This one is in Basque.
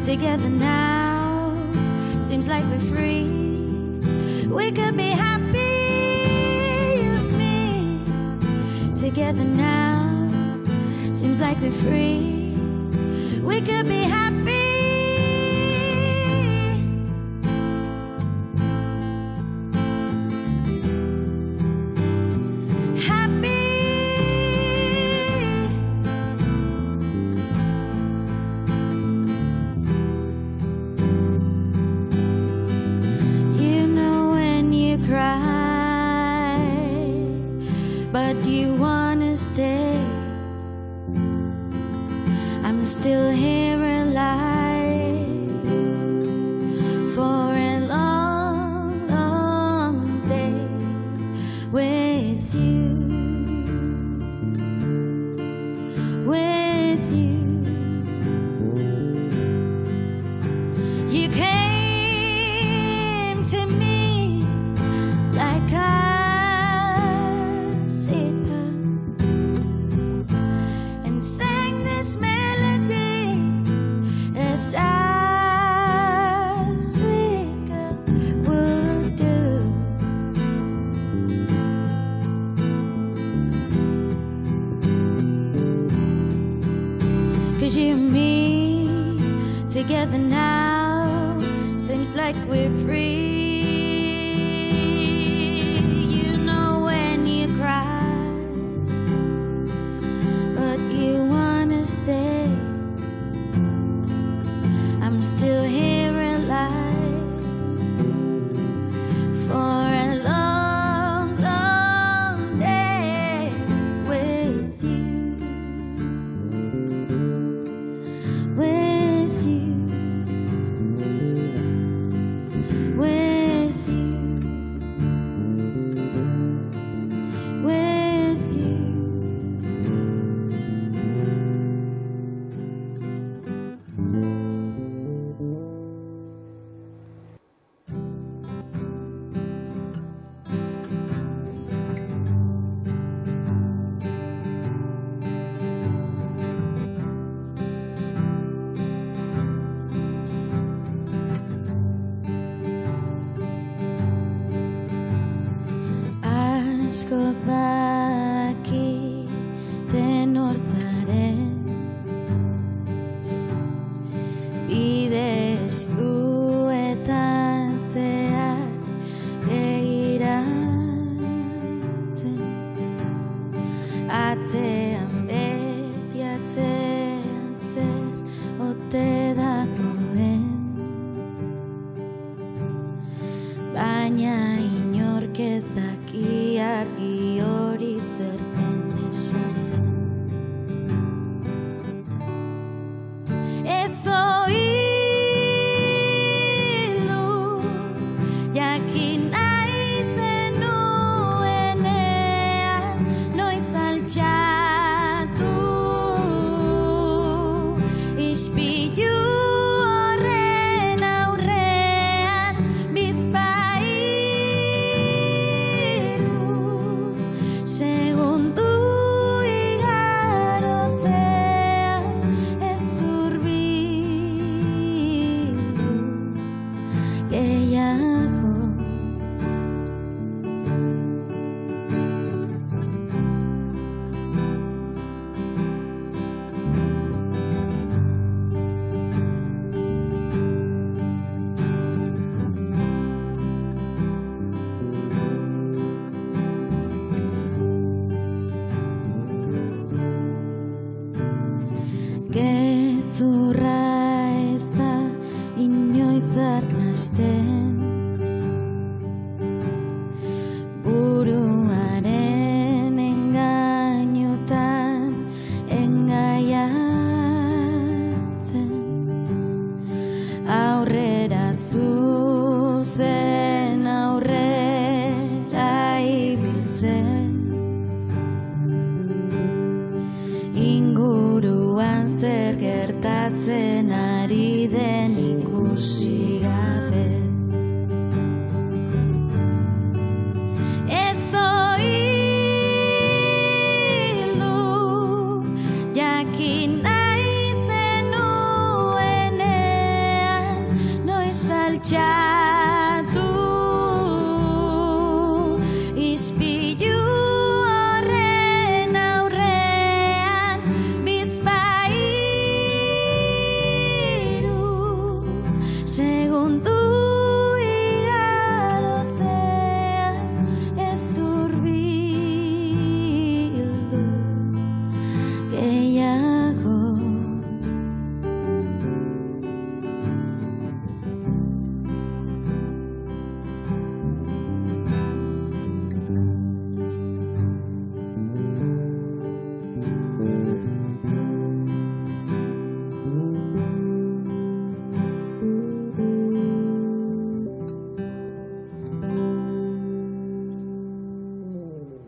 Together now, seems like we're free. We could be happy, you and me. Together now, seems like we're free. We could be happy. But you wanna stay. I'm still here alive for a long, long day with you, with you. You came to me like and sang this melody as a sweet girl would do. 'Cause you and me together now seems like we're free. You know when you cry, but you wanna stay. I'm still here alive for a long, long day with you, with you, with you, with you. Asko badakiten hor zaren, bide estuetan zehar begiratzen, atzean beti atzean zer ote dagoen, baina inork ez daki argi hori zer den esaten. Ez oilu jakin nahi zenuenean, noiz altxatu ispilu horren aurrean bizpahiru segundu igarotzea ez hurbildu gehiago. Gezurra ez da inoiz arnasten, buruaren engainutan engaiatzen, aurrera zuzen aurrera ibiltzen, inguruan zer gertatzen ari den ikusi gabe.